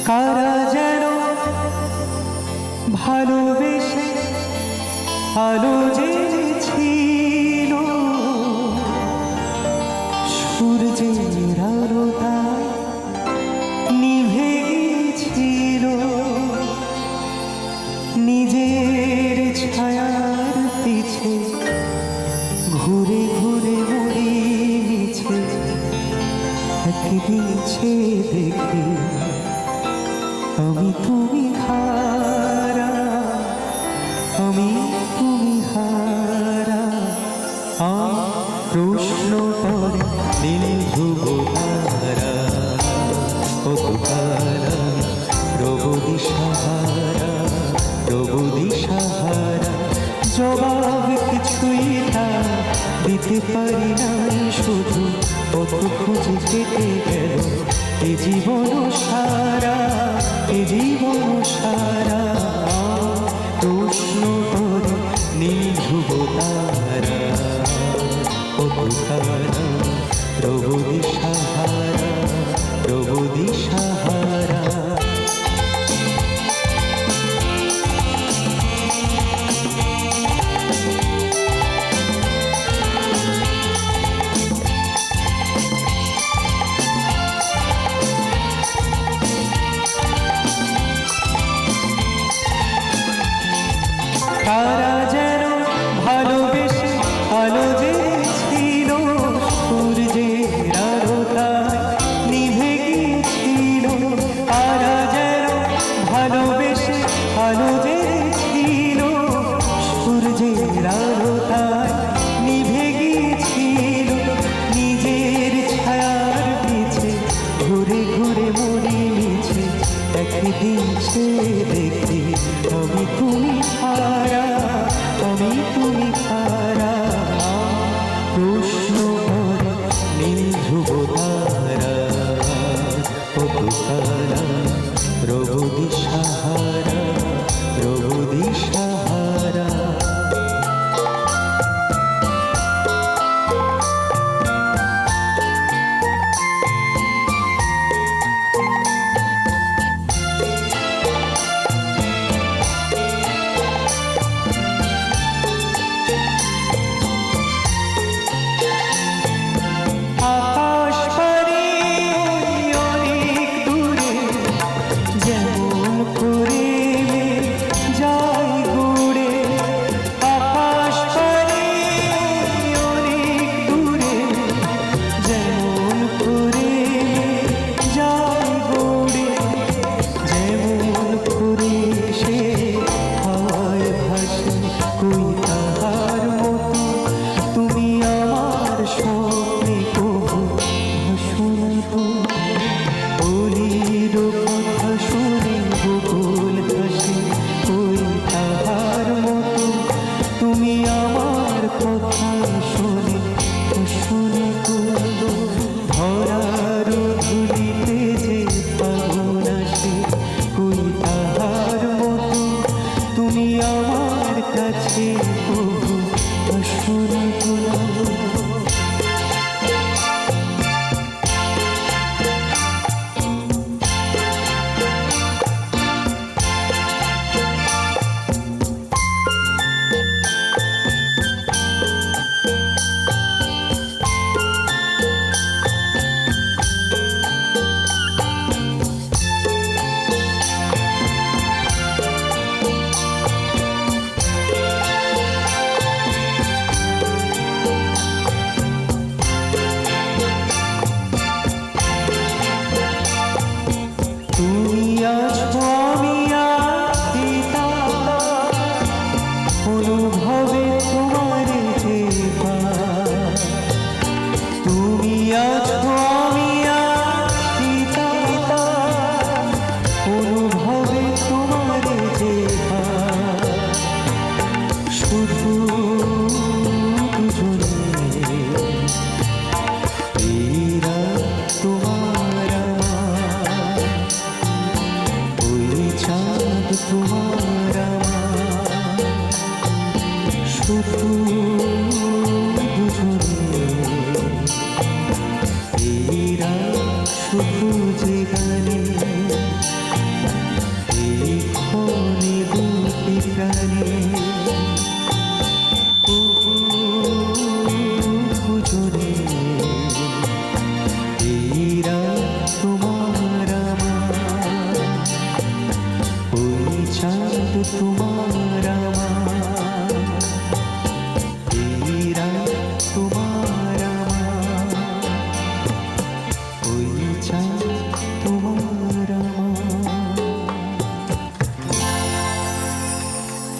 কারা যেন ভালোবেসে আলো জেনেছিল, সূর্যের আলোটায় নিভে গিয়েছিল, নিজের ছায়ার পিছে ঘুরে ঘুরে মরি মিছে। একদিন সে দেখি আমি তুমি হারা, আমি তুমি হারা। প্রশ্ন করে নীল ধ্রুব তারা, কত তারা প্রভু দিশাহারা, প্রভু দিশাহারা। জবাব কিছুই তার দিতে পারি না, শুধু কত খুঁজে কেটে গেল এ জীবন সারা, এ জীবন সারা। প্রশ্ন করে নীল ধ্রুব তারা, কত তারা প্রভু দিশাহারা, প্রভু দিশাহারা। কারা যেন ভালোবেসে আলো জেনেছিল, সূর্যের আলোটায় নিভে গিয়েছিল। কারা যেন ভালোবেসে আলো জেনেছিল, সূর্যের আলোটায় নিভে গিয়েছিল, নিজের ছায়ার পিছে ঘুরে ঘুরে মরি মিছে। একদিন সে দেখি আমি তুমি হারা, আমি তুমি হারা। প্রশ্ন করে নীল ধ্রুব তারা, কত তারা প্রভু দিশাহারা, প্রভু দিশাহারা। আকাশ পারে অনেক দূরে, যেমন করে যাই ঘুরে। আকাশ পারে অনেক দূরে, যেমন করে যাই ঘুরে। যেমন করে সে হাওয়ায় ভাসে, কই তাহার মতো তুমি আমার স্বপ্নে কবু ভাসো না গো। অলির কথা শুনে বকুল হাসে, কই তাহার মতো তুমি আমার কথা শুনে ভাসো না গো। ধরার ধুলিতে যে ফাগুন আসে, কই তাহার মতো তুমি আমার কাছে কবু ভাসো না গো। প্রাণে